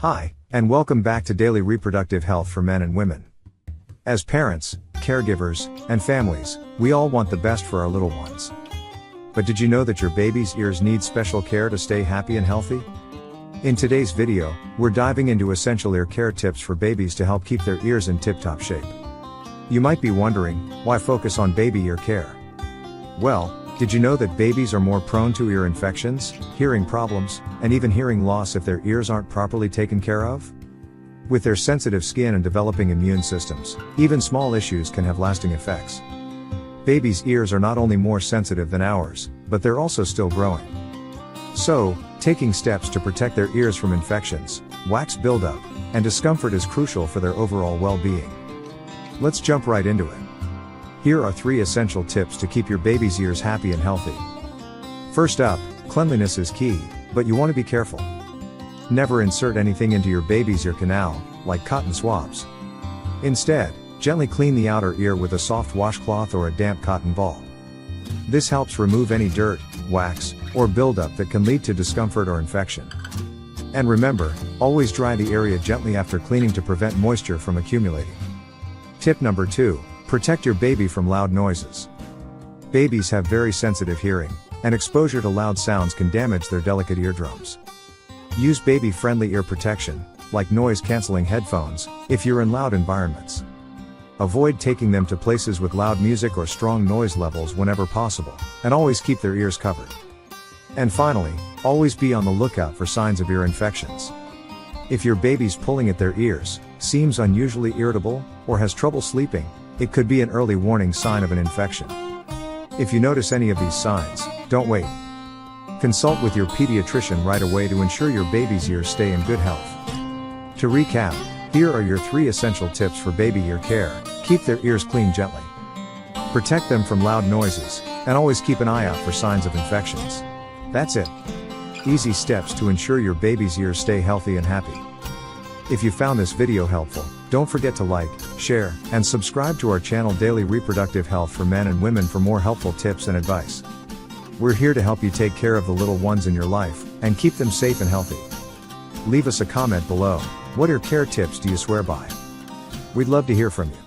Hi, and welcome back to Daily Reproductive Health for Men and Women. As parents, caregivers, and families, we all want the best for our little ones. But did you know that your baby's ears need special care to stay happy and healthy? In today's video, we're diving into essential ear care tips for babies to help keep their ears in tip-top shape. You might be wondering, why focus on baby ear care? Well, did you know that babies are more prone to ear infections, hearing problems, and even hearing loss if their ears aren't properly taken care of? With their sensitive skin and developing immune systems, even small issues can have lasting effects. Babies' ears are not only more sensitive than ours, but they're also still growing. So, taking steps to protect their ears from infections, wax buildup, and discomfort is crucial for their overall well-being. Let's jump right into it. Here are 3 essential tips to keep your baby's ears happy and healthy. First up, cleanliness is key, but you want to be careful. Never insert anything into your baby's ear canal, like cotton swabs. Instead, gently clean the outer ear with a soft washcloth or a damp cotton ball. This helps remove any dirt, wax, or buildup that can lead to discomfort or infection. And remember, always dry the area gently after cleaning to prevent moisture from accumulating. Tip number 2. Protect your baby from loud noises. Babies have very sensitive hearing, and exposure to loud sounds can damage their delicate eardrums. Use baby-friendly ear protection, like noise-canceling headphones, if you're in loud environments. Avoid taking them to places with loud music or strong noise levels whenever possible, and always keep their ears covered. And finally, always be on the lookout for signs of ear infections. If your baby's pulling at their ears, seems unusually irritable, or has trouble sleeping, it could be an early warning sign of an infection. If you notice any of these signs, don't wait. Consult with your pediatrician right away to ensure your baby's ears stay in good health. To recap, here are your 3 essential tips for baby ear care. Keep their ears clean gently. Protect them from loud noises, and always keep an eye out for signs of infections. That's it. Easy steps to ensure your baby's ears stay healthy and happy. If you found this video helpful, don't forget to like, share, and subscribe to our channel Daily Reproductive Health for Men and Women for more helpful tips and advice. We're here to help you take care of the little ones in your life, and keep them safe and healthy. Leave us a comment below. What ear care tips do you swear by? We'd love to hear from you.